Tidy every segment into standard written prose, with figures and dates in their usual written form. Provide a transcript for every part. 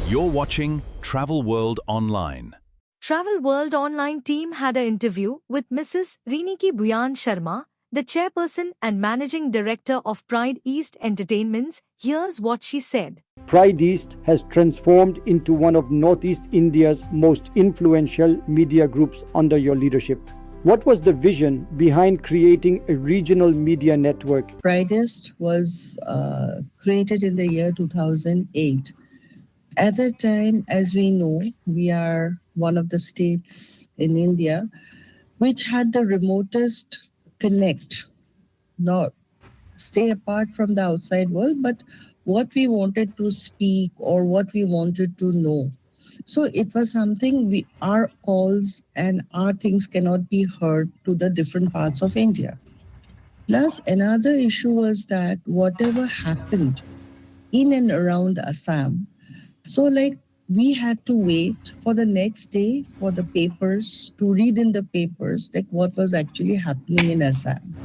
You're watching Travel World Online. Travel World Online team had an interview with Mrs. Riniki Bhuyan Sharma, the chairperson and managing director of Pride East Entertainments. Here's what she said. Pride East has transformed into one of Northeast India's most influential media groups under your leadership. What was the vision behind creating a regional media network? Pride East was created in the year 2008. At that time, as we know, we are one of the states in India which had the remotest connect, not stay apart from the outside world, but what we wanted to speak or what we wanted to know. So it was something our calls and our things cannot be heard to the different parts of India. Plus, another issue was that whatever happened in and around Assam, so we had to wait for the next day for the papers to read in the papers like what was actually happening in Assam.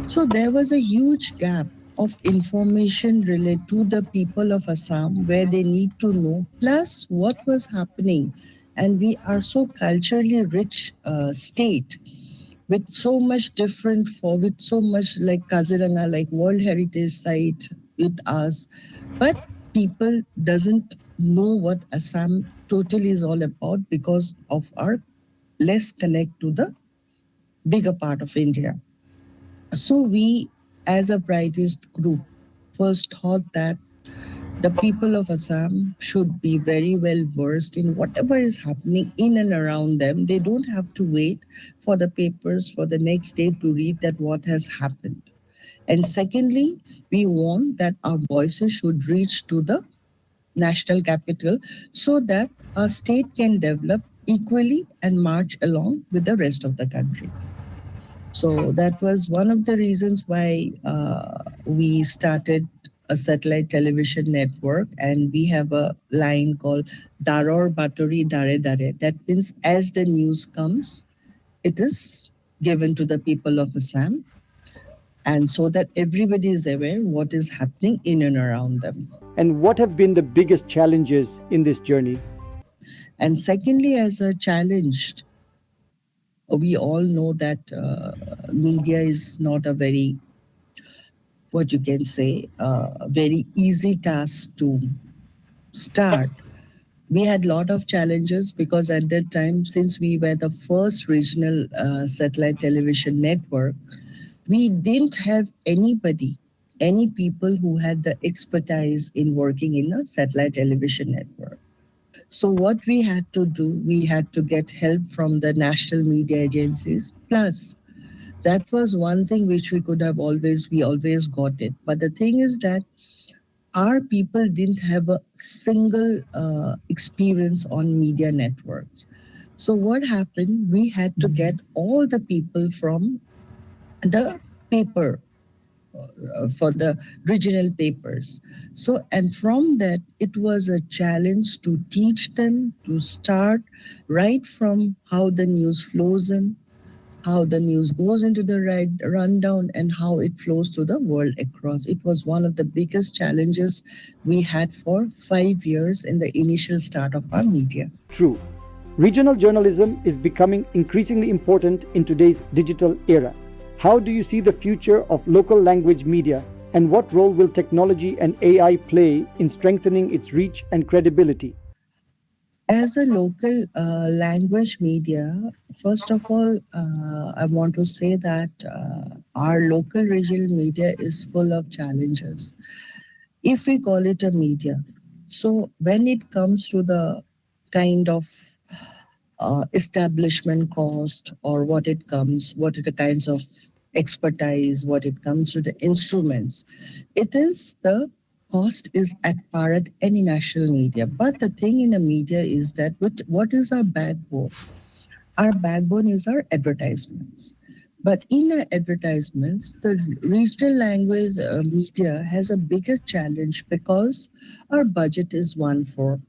So there was a huge gap of information related to the people of Assam where they need to know, plus what was happening. And we are so culturally rich state with so much with so much like Kaziranga, like World Heritage Site with us. But people doesn't know what Assam totally is all about because of our less connect to the bigger part of India. So we, as a Pride East group, first thought that the people of Assam should be very well versed in whatever is happening in and around them. They don't have to wait for the papers for the next day to read that what has happened. And secondly, we want that our voices should reach to the national capital so that our state can develop equally and march along with the rest of the country. So that was one of the reasons why we started a satellite television network, and we have a line called Daror Batori Dare Dare. That means as the news comes, it is given to the people of Assam, and so that everybody is aware what is happening in and around them. And what have been the biggest challenges in this journey? And secondly, as a challenge, we all know that media is not a very, what you can say, very easy task to start. We had a lot of challenges because at that time, since we were the first regional satellite television network, we didn't have any people who had the expertise in working in a satellite television network. So what we had to do, we had to get help from the national media agencies. Plus, that was one thing which we always got it. But the thing is that our people didn't have a single experience on media networks. So what happened, we had to get all the people from the paper for the regional papers. So, and from that, it was a challenge to teach them to start right from how the news flows in, how the news goes into the rundown, and how it flows to the world across. It was one of the biggest challenges we had for 5 years in the initial start of our media. True. Regional journalism is becoming increasingly important in today's digital era. How do you see the future of local language media, and what role will technology and AI play in strengthening its reach and credibility? As a local language media, first of all, I want to say that our local regional media is full of challenges. If we call it a media, so when it comes to the kind of establishment cost or what are the kinds of expertise, what it comes to the instruments, the cost is at par at any national media. But the thing in a media is that what is our backbone? Our backbone is our advertisements. But in our advertisements, the regional language media has a bigger challenge because our budget is 1/4.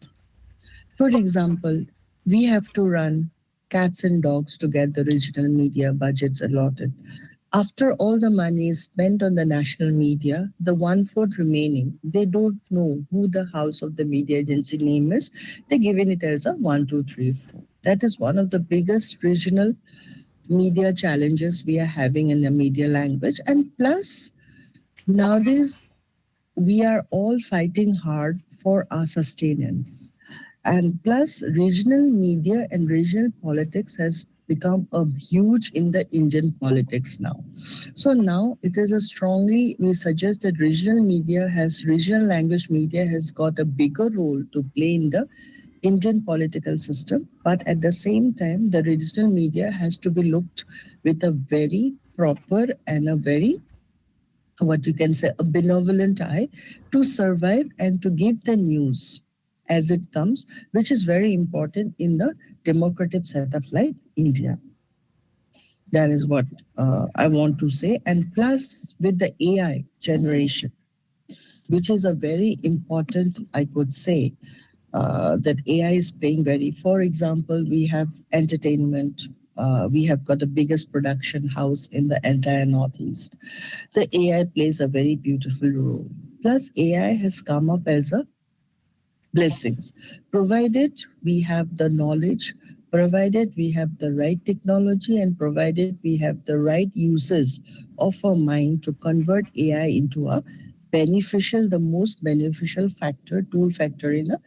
For example, we have to run cats and dogs to get the regional media budgets allotted. After all the money is spent on the national media, the 1/4 remaining, they don't know who the house of the media agency name is. They're giving it as a 1, 2, 3, 4. That is one of the biggest regional media challenges we are having in the media language. And plus, nowadays, we are all fighting hard for our sustenance. And plus, regional media and regional politics has become a huge in the Indian politics now. So now it is a strongly, we suggest that regional language media has got a bigger role to play in the Indian political system. But at the same time, the regional media has to be looked with a very proper and a very, what you can say, a benevolent eye to survive and to give the news as it comes, which is very important in the democratic setup like India. That is what I want to say. And plus, with the AI generation, which is a very important, I could say, that AI is playing very. For example, we have entertainment. We have got the biggest production house in the entire Northeast. The AI plays a very beautiful role. Plus, AI has come up as a blessings, provided we have the knowledge, provided we have the right technology, and provided we have the right uses of our mind to convert AI into a beneficial, the most beneficial factor, tool factor in the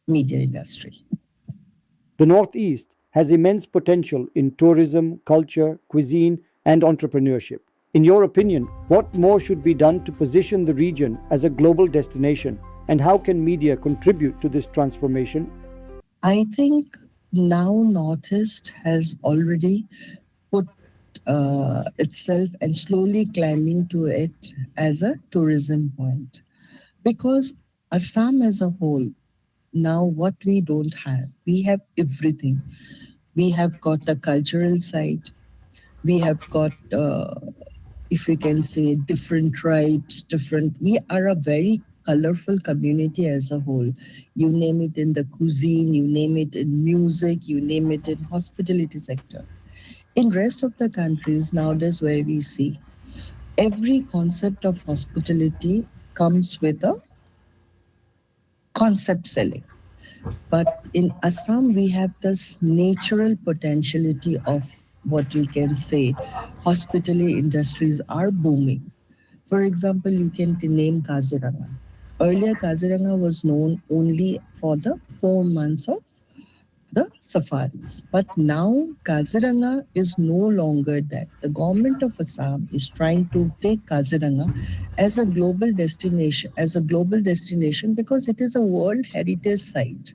media industry. The Northeast has immense potential in tourism, culture, cuisine, and entrepreneurship. In your opinion, what more should be done to position the region as a global destination, and how can media contribute to this transformation? I think now Northeast has already put itself and slowly climbing to it as a tourism point. Because Assam as a whole, now what we don't have, we have everything. We have got the cultural side, we have got, if we can say, different tribes, we are a very colorful community as a whole. You name it in the cuisine, you name it in music, you name it in hospitality sector. In rest of the countries nowadays where we see every concept of hospitality comes with a concept selling. But in Assam, we have this natural potentiality of what you can say, hospitality industries are booming. For example, you can name Kaziranga. Earlier, Kaziranga was known only for the 4 months of the safaris. But now Kaziranga is no longer that. The government of Assam is trying to take Kaziranga as a global destination, because it is a World Heritage Site.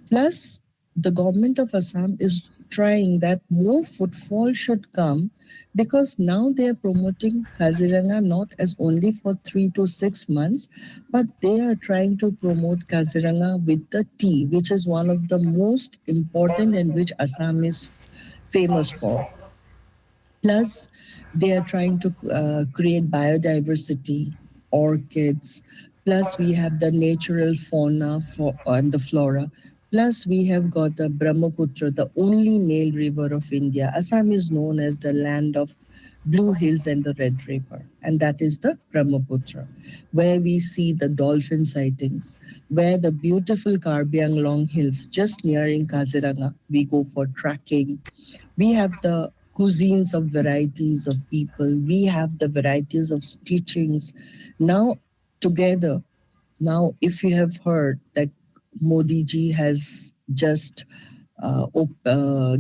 Plus, the government of Assam is trying that more footfall should come, because now they are promoting Kaziranga not as only for 3 to 6 months, but they are trying to promote Kaziranga with the tea, which is one of the most important and which Assam is famous for. Plus, they are trying to create biodiversity, orchids. Plus, we have the natural fauna and the flora. Plus, we have got the Brahmaputra, the only male river of India. Assam is known as the land of Blue Hills and the Red River, and that is the Brahmaputra, where we see the dolphin sightings, where the beautiful Karbi Anglong Hills, just nearing Kaziranga, we go for trekking. We have the cuisines of varieties of people. We have the varieties of stitchings. Now, together, now, if you have heard that Modi ji has just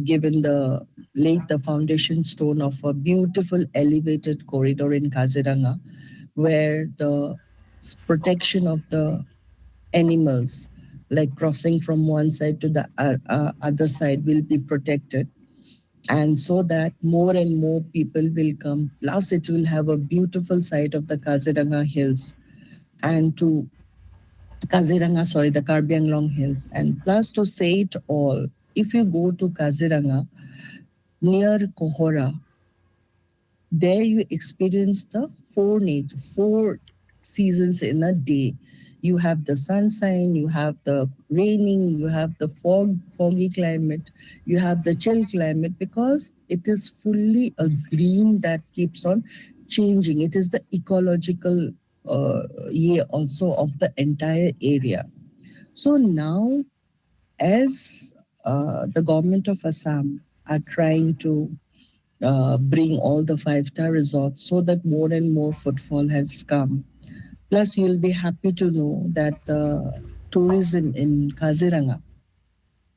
given laid the foundation stone of a beautiful elevated corridor in Kaziranga, where the protection of the animals, like crossing from one side to the other side, will be protected. And so that more and more people will come. Plus, it will have a beautiful sight of the Kaziranga Hills and to the Karbi Anglong Hills. And plus, to say it all, if you go to Kaziranga, near Kohora, there you experience the 4 seasons in a day. You have the sunshine, you have the raining, you have the foggy climate, you have the chill climate, because it is fully a green that keeps on changing. It is the ecological year also of the entire area. So now, as the government of Assam are trying to bring all the five-star resorts so that more and more footfall has come. Plus, you'll be happy to know that the tourism in Kaziranga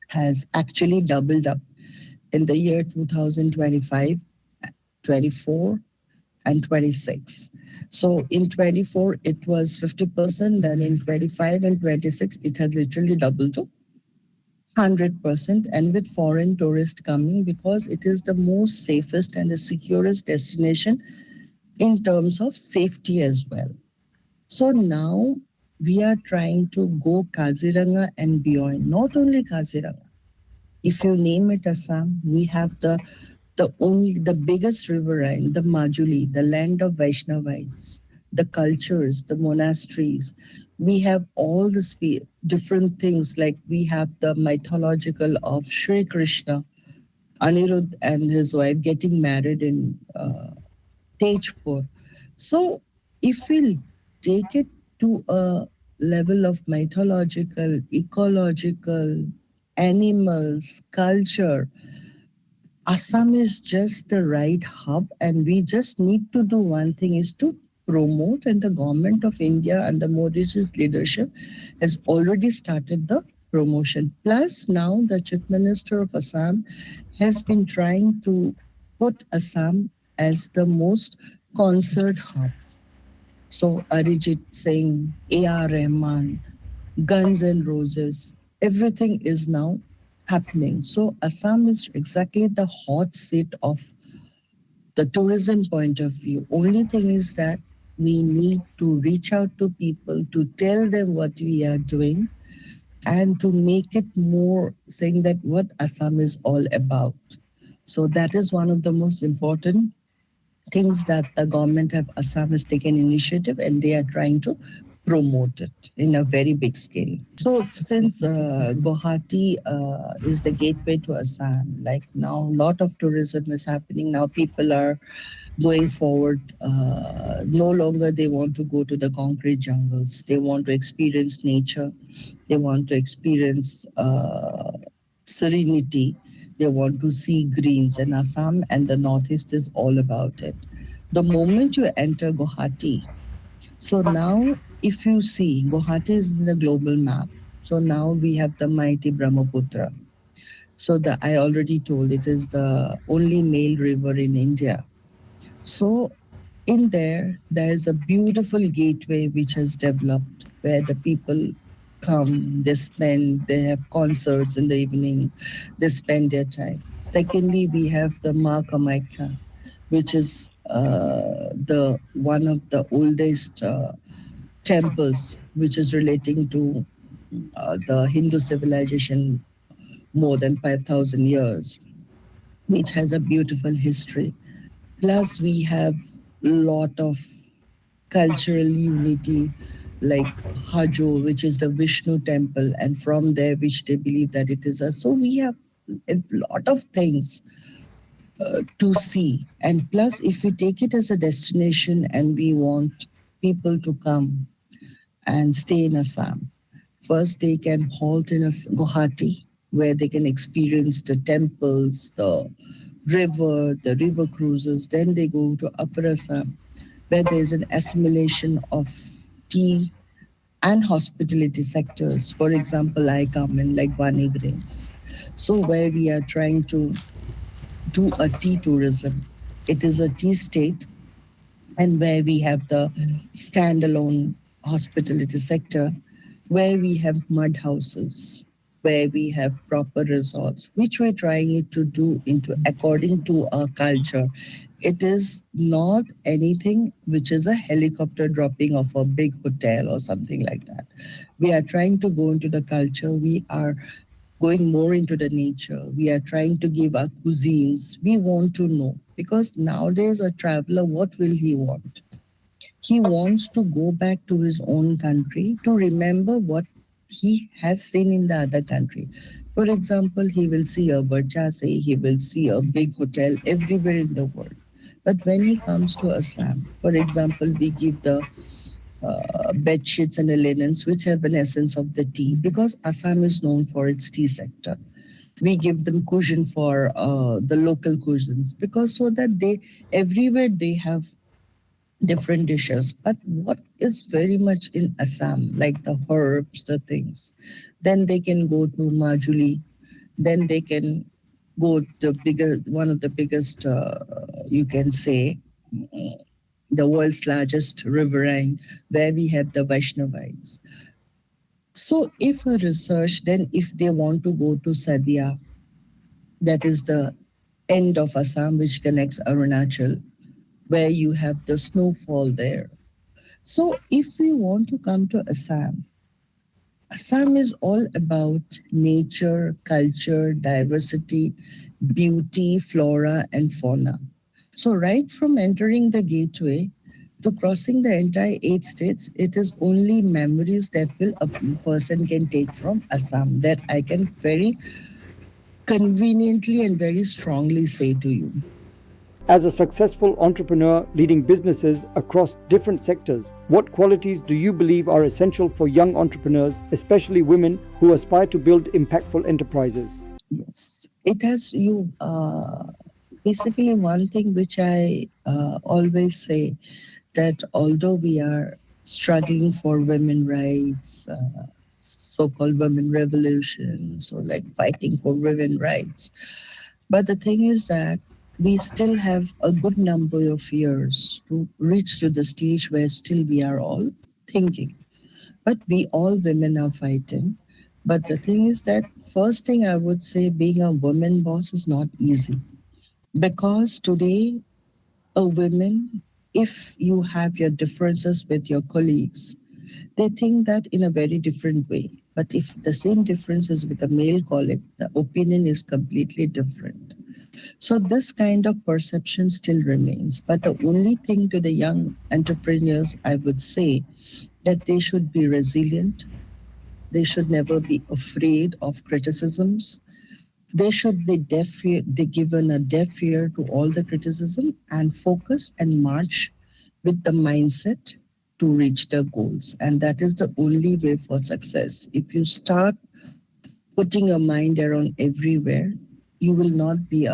has actually doubled up in the year 2025, 24, and 26. So in 24, it was 50%. Then in 25 and 26, it has literally doubled to 100%, and with foreign tourists coming, because it is the most safest and the securest destination in terms of safety as well. So now we are trying to go Kaziranga and beyond, not only Kaziranga. If you name it Assam, we have the biggest riverine, the Majuli, the land of Vaishnavites, the cultures, the monasteries. We have all these different things, like we have the mythological of Sri Krishna, Anirudh and his wife getting married in Tejpur. So if we take it to a level of mythological, ecological, animals, culture, Assam is just the right hub, and we just need to do one thing, is to promote, and the government of India and the Modi's leadership has already started the promotion. Plus, now the Chief Minister of Assam has been trying to put Assam as the most concert hub. So Arijit Singh, A.R. Rahman, Guns N' Roses, everything is now happening. So Assam is exactly the hot seat of the tourism point of view. Only thing is that we need to reach out to people to tell them what we are doing, and to make it more saying that what Assam is all about. So that is one of the most important things that the government of Assam has taken initiative, and they are trying to promote it in a very big scale. So since Guwahati is the gateway to Assam, like now a lot of tourism is happening. Now people are going forward. No longer they want to go to the concrete jungles. They want to experience nature. They want to experience serenity. They want to see greens, and Assam and the Northeast is all about it. The moment you enter Guwahati, so now if you see, Guwahati is in the global map. So now we have the mighty Brahmaputra. So I already told, it is the only male river in India. So in there is a beautiful gateway which has developed, where the people come, they have concerts in the evening, they spend their time. Secondly, we have the Ma Kamakhya, which is the one of the oldest temples, which is relating to the Hindu civilization more than 5,000 years, which has a beautiful history. Plus, we have a lot of cultural unity, like Hajo, which is the Vishnu temple, and from there, which they believe that it is a. So we have a lot of things to see. And plus, if we take it as a destination and we want people to come and stay in Assam, first they can halt in Guwahati, where they can experience the temples, the river cruises. Then they go to Upper Assam, where there is an assimilation of tea and hospitality sectors. For example, I come in like Vani Grains. So where we are trying to do a tea tourism. It is a tea state, and where we have the standalone hospitality sector, where we have mud houses, where we have proper resorts, which we're trying it to do into according to our culture. It is not anything which is a helicopter dropping off a big hotel or something like that. We are trying to go into the culture. We are going more into the nature. We are trying to give our cuisines. We want to know, because nowadays a traveler, what will he want? He wants to go back to his own country to remember what he has seen in the other country. For example, he will see a Verchase, he will see a big hotel everywhere in the world. But when he comes to Assam, for example, we give the bed sheets and the linens which have an essence of the tea because Assam is known for its tea sector. We give them cushion for the local cushions because so that they everywhere they have different dishes. But what is very much in Assam, like the herbs, the things, then they can go to Majuli, then they can go to the bigger, one of the biggest, you can say, the world's largest riverine, where we have the Vaishnavites. So if a research, then if they want to go to Sadia, that is the end of Assam, which connects Arunachal, where you have the snowfall there. So if we want to come to Assam, Assam is all about nature, culture, diversity, beauty, flora, and fauna. So, right from entering the gateway to crossing the entire 8 states, it is only memories that will a person can take from Assam that I can very conveniently and very strongly say to you. As a successful entrepreneur leading businesses across different sectors, what qualities do you believe are essential for young entrepreneurs, especially women who aspire to build impactful enterprises? Yes, it has you. Basically, one thing which I always say that although we are struggling for women rights, so-called women revolution, so like fighting for women rights, but the thing is that we still have a good number of years to reach to the stage where still we are all thinking. But we all women are fighting. But the thing is that first thing I would say being a woman boss is not easy. Because today a woman, if you have your differences with your colleagues, they think that in a very different way. But if the same difference is with a male colleague, the opinion is completely different. So this kind of perception still remains. But the only thing to the young entrepreneurs, I would say that they should be resilient. They should never be afraid of criticisms. They should be they given a deaf ear to all the criticism and focus and march with the mindset to reach their goals. And that is the only way for success. If you start putting your mind around everywhere, you will not be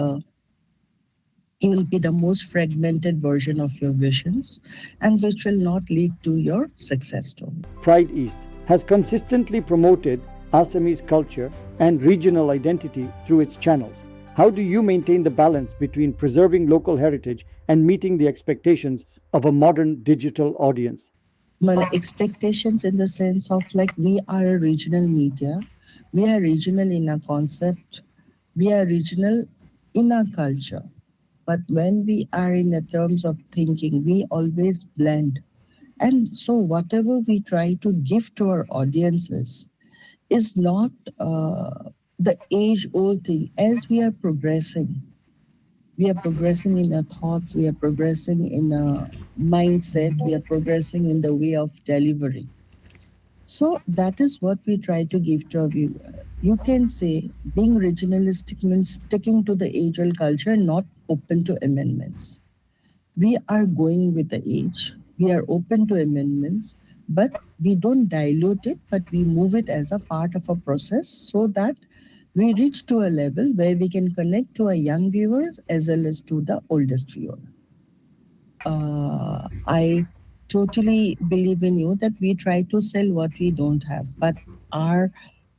you will be the most fragmented version of your visions and which will not lead to your success story. Pride East has consistently promoted Assamese culture and regional identity through its channels. How do you maintain the balance between preserving local heritage and meeting the expectations of a modern digital audience? My expectations in the sense of like we are a regional media, we are regional in our concept, we are regional in our culture. But when we are in the terms of thinking, we always blend. And so whatever we try to give to our audiences is not the age-old thing. As we are progressing in our thoughts, we are progressing in our mindset, we are progressing in the way of delivery. So that is what we try to give to our viewer. You can say being regionalistic means sticking to the age-old culture and not open to amendments. We are going with the age. We are open to amendments, but we don't dilute it, but we move it as a part of a process so that we reach to a level where we can connect to our young viewers as well as to the oldest viewer. I totally believe in you that we try to sell what we don't have, but our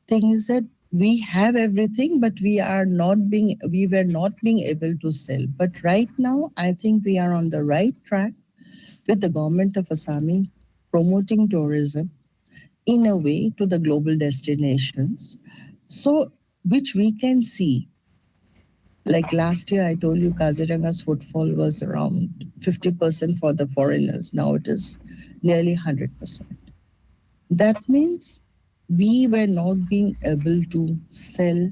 thing is that we have everything, but we were not being able to sell. But right now, I think we are on the right track with the government of Assam promoting tourism in a way to the global destinations. So, which we can see. Like last year, I told you Kaziranga's footfall was around 50% for the foreigners. Now it is nearly 100%. That means we were not being able to sell.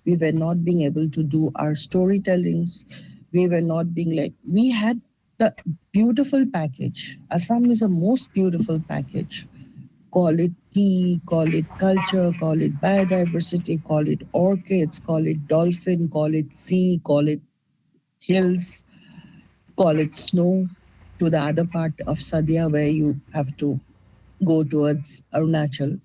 We were not being able to do our storytellings. We were not being like, we had the beautiful package. Assam is a most beautiful package. Call it tea, call it culture, call it biodiversity, call it orchids, call it dolphin, call it sea, call it hills, call it snow, to the other part of Sadia where you have to go towards Arunachal.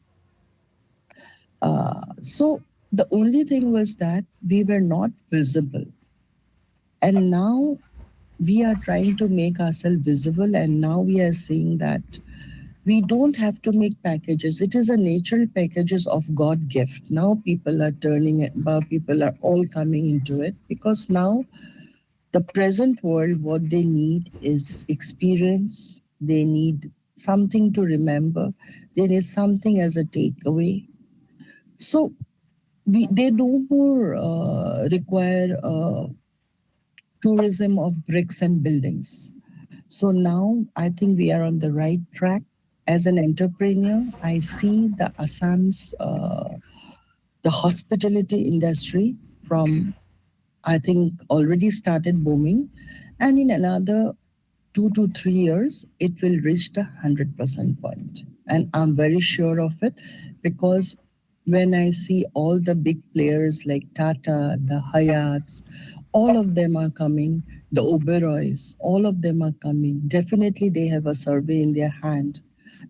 So the only thing was that we were not visible. And now we are trying to make ourselves visible, and now we are seeing that we don't have to make packages. It is a natural packages of God gift. Now people are turning it, people are all coming into it, because now the present world, what they need is experience. They need something to remember. They need something as a takeaway. So they no more require tourism of bricks and buildings. So now I think we are on the right track. As an entrepreneur, I see the Assam's the hospitality industry from, I think, already started booming, and in another 2 to 3 years, it will reach the 100% point. And I'm very sure of it, because when I see all the big players like Tata, the Hayats, all of them are coming, the Oberois, all of them are coming. Definitely, they have a survey in their hand.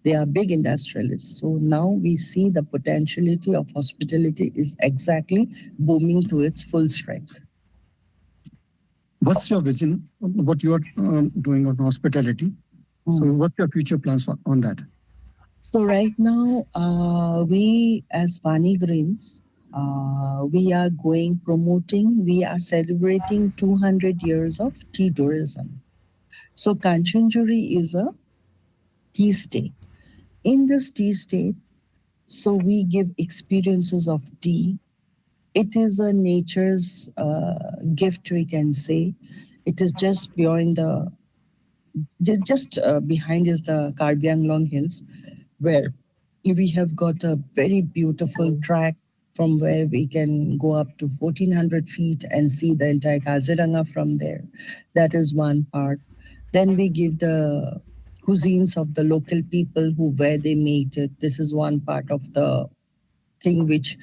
They are big industrialists. So now we see the potentiality of hospitality is exactly booming to its full strength. What's your vision? What you are doing on hospitality? So, what's your future plans on that? So right now, we as Vani Greens, we are we are celebrating 200 years of tea tourism. So Kanchanjuri is a tea state. In this tea state, so we give experiences of tea. It is a nature's gift, we can say. It is just beyond the, just behind is the Karbi Anglong Hills, where we have got a very beautiful track from where we can go up to 1400 feet and see the entire Kaziranga from there. That is one part. Then we give the cuisines of the local people who where they made it. This is one part of the thing which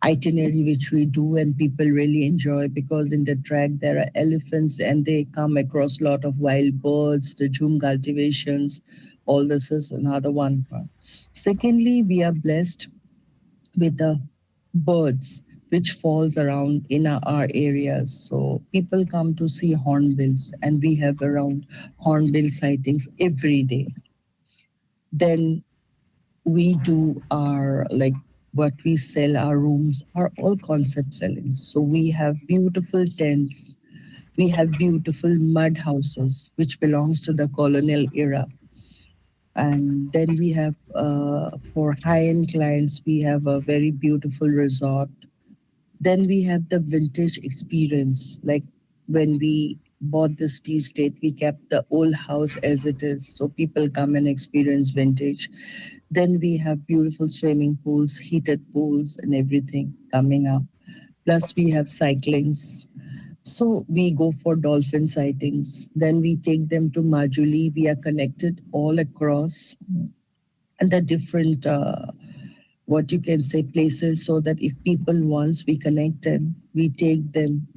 itinerary which we do and people really enjoy, because in the track there are elephants and they come across a lot of wild birds, the jhum cultivations. All this is another one part. Secondly, we are blessed with the birds which falls around in our areas. So people come to see hornbills, and we have around hornbill sightings every day. Then we do our, like, what we sell, our rooms are all concept selling. So we have beautiful tents, we have beautiful mud houses which belongs to the colonial era. And then we have, for high-end clients, we have a very beautiful resort. Then we have the vintage experience. Like when we bought this tea state, we kept the old house as it is. So people come and experience vintage. Then we have beautiful swimming pools, heated pools and everything coming up. Plus we have cyclings. So we go for dolphin sightings. Then we take them to Majuli. We are connected all across and the different, what you can say, places, so that if people wants, we connect them, we take them.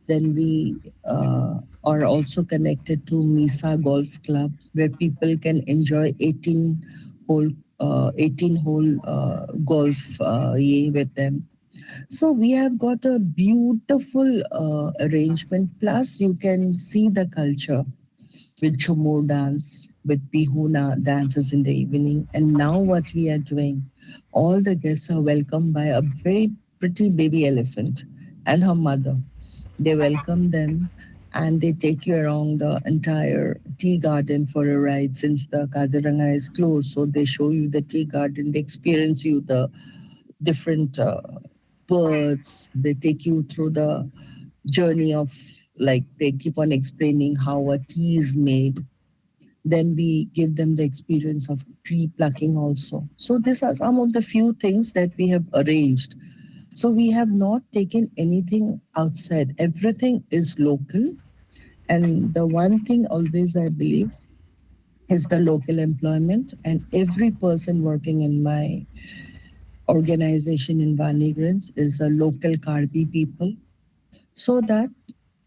Then we are also connected to Misa Golf Club, where people can enjoy 18 hole golf with them. So we have got a beautiful arrangement. Plus, you can see the culture with Chumur dance, with Bihuna dances in the evening. And now what we are doing, all the guests are welcomed by a very pretty baby elephant and her mother. They welcome them and they take you around the entire tea garden for a ride, since the Kaziranga is closed. So they show you the tea garden, they experience you the different birds. They take you through the journey of, like, they keep on explaining how a tea is made. Then we give them the experience of tree plucking also. So these are some of the few things that we have arranged. So we have not taken anything outside. Everything is local. And the one thing always I believe is the local employment, and every person working in my organization in Vanigrants is a local Karbi people, so that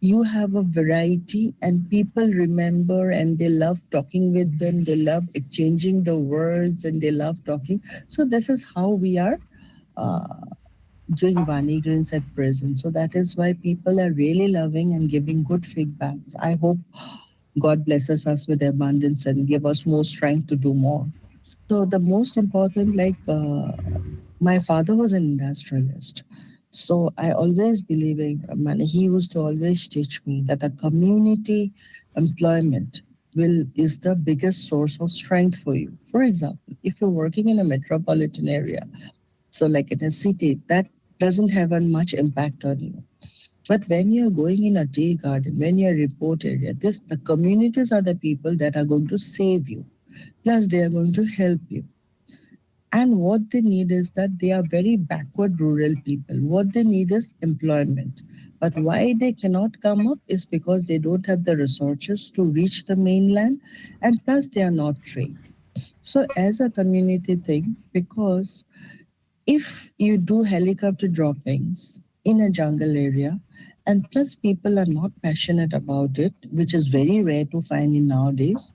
you have a variety and people remember and they love talking with them, they love exchanging the words and they love talking. So this is how we are doing Vanigrants at present. So that is why people are really loving and giving good feedbacks. I hope God blesses us with abundance and give us more strength to do more. So the most important, my father was an industrialist. So I always believing, man, he used to always teach me that a community employment is the biggest source of strength for you. For example, if you're working in a metropolitan area, so like in a city, that doesn't have a much impact on you. But when you're going in a tea garden, when you're a remote area, the communities are the people that are going to save you. Plus, they are going to help you. And what they need is that they are very backward rural people. What they need is employment. But why they cannot come up is because they don't have the resources to reach the mainland, and plus they are not trained. So as a community thing, because if you do helicopter droppings in a jungle area, and plus people are not passionate about it, which is very rare to find in nowadays,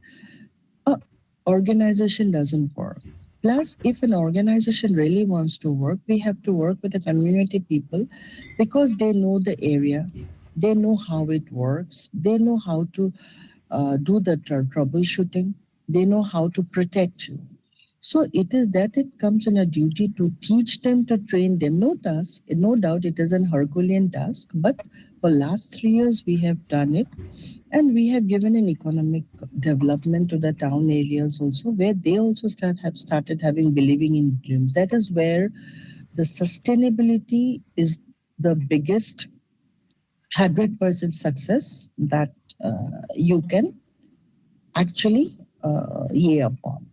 organization doesn't work. Plus, if an organization really wants to work, we have to work with the community people because they know the area, they know how it works, they know how to do the troubleshooting, they know how to protect you. So it is that it comes in a duty to teach them, to train them. No doubt it is an Herculean task, but for last 3 years we have done it. And we have given an economic development to the town areas also, where they also have started having believing in dreams. That is where the sustainability is the biggest 100% success that you can actually upon.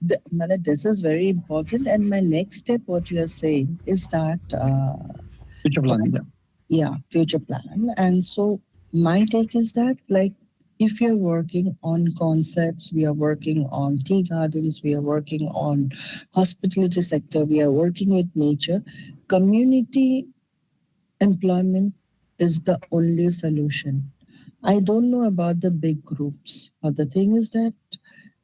This is very important. And my next step, what you are saying, is that Future planning. Future plan. And so my take is that, like, if you're working on concepts, we are working on tea gardens, we are working on hospitality sector, we are working with nature, community employment is the only solution. I don't know about the big groups, but the thing is that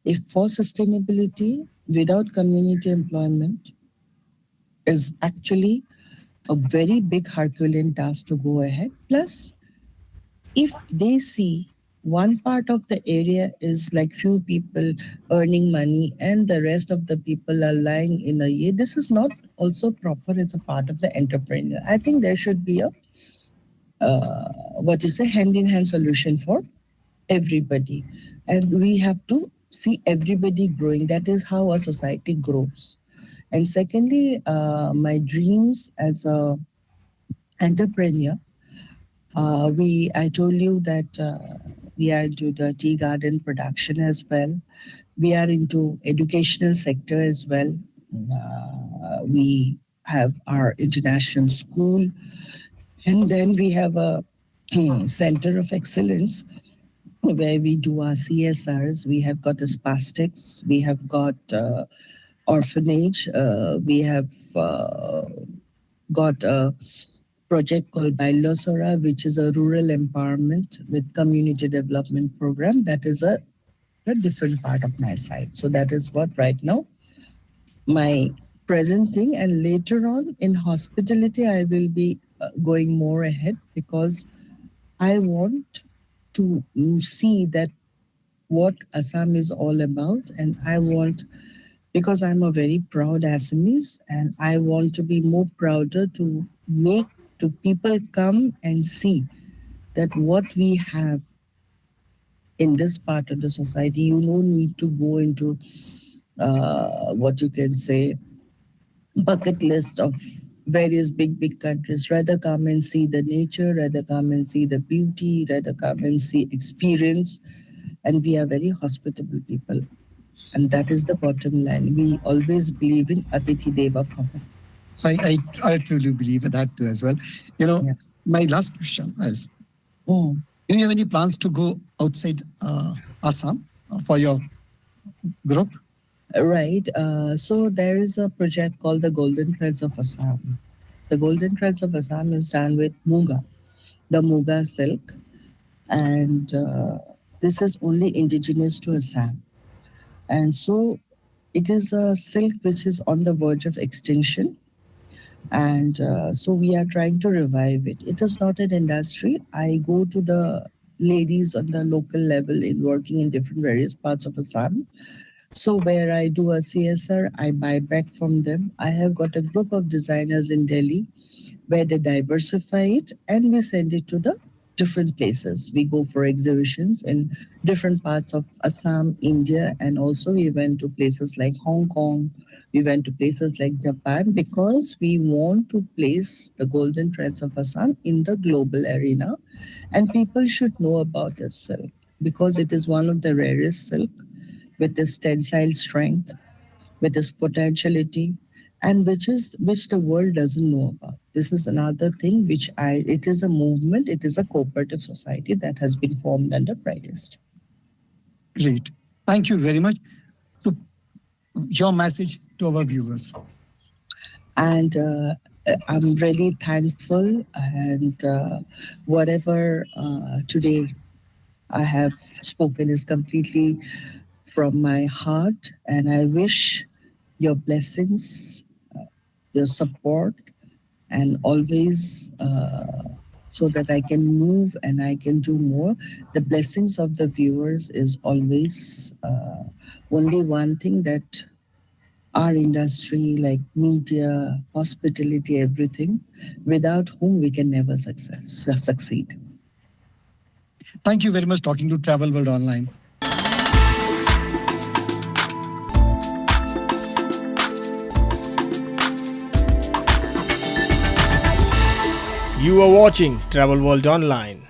if for sustainability, without community employment is actually a very big Herculean task to go ahead. Plus, if they see one part of the area is like few people earning money and the rest of the people are lying in a year, this is not also proper as a part of the entrepreneur. I think there should be a hand-in-hand solution for everybody. And we have to see everybody growing. That is how a society grows. And secondly, my dreams as a entrepreneur, I told you that we are into the tea garden production as well. We are into educational sector as well. We have our international school, and then we have a center of excellence where we do our CSRs. We have got the spastics, we have got orphanage, we have got a project called Bailosora, which is a rural empowerment with community development program. That is a different part of my side. So that is what right now my present thing. And later on in hospitality, I will be going more ahead because I want to see that what Assam is all about. And I want, because I'm a very proud Assamese, and I want to be more prouder to make to people come and see that what we have in this part of the society. You no need to go into what you can say bucket list of various big countries. Rather come and see the nature, rather come and see the beauty, rather come and see experience. And we are very hospitable people. And that is the bottom line. We always believe in Atithi Deva Bhava. I truly believe in that too as well. You know, my last question is, Do you have any plans to go outside Assam for your group? Right. So there is a project called the Golden Threads of Assam. The Golden Threads of Assam is done with Muga, the Muga silk, and this is only indigenous to Assam. And so it is a silk which is on the verge of extinction. And so we are trying to revive it. It is not an industry. I go to the ladies on the local level in working in different various parts of Assam. So where I do a CSR, I buy back from them. I have got a group of designers in Delhi where they diversify it and we send it to the different places. We go for exhibitions in different parts of Assam, India, and also we went to places like Hong Kong. We went to places like Japan because we want to place the Golden Threads of Assam in the global arena. And people should know about this silk because it is one of the rarest silk with this tensile strength, with this potentiality, and which the world doesn't know about. This is another thing it is a movement, it is a cooperative society that has been formed under Pride East. Great. Thank you very much. So, your message to our viewers. And I'm really thankful, and whatever today I have spoken is completely from my heart, and I wish your blessings, your support, and always so that I can move and I can do more. The blessings of the viewers is always only one thing that our industry, like media, hospitality, everything, without whom we can never succeed. Thank you very much talking to Travel World Online. You are watching Travel World Online.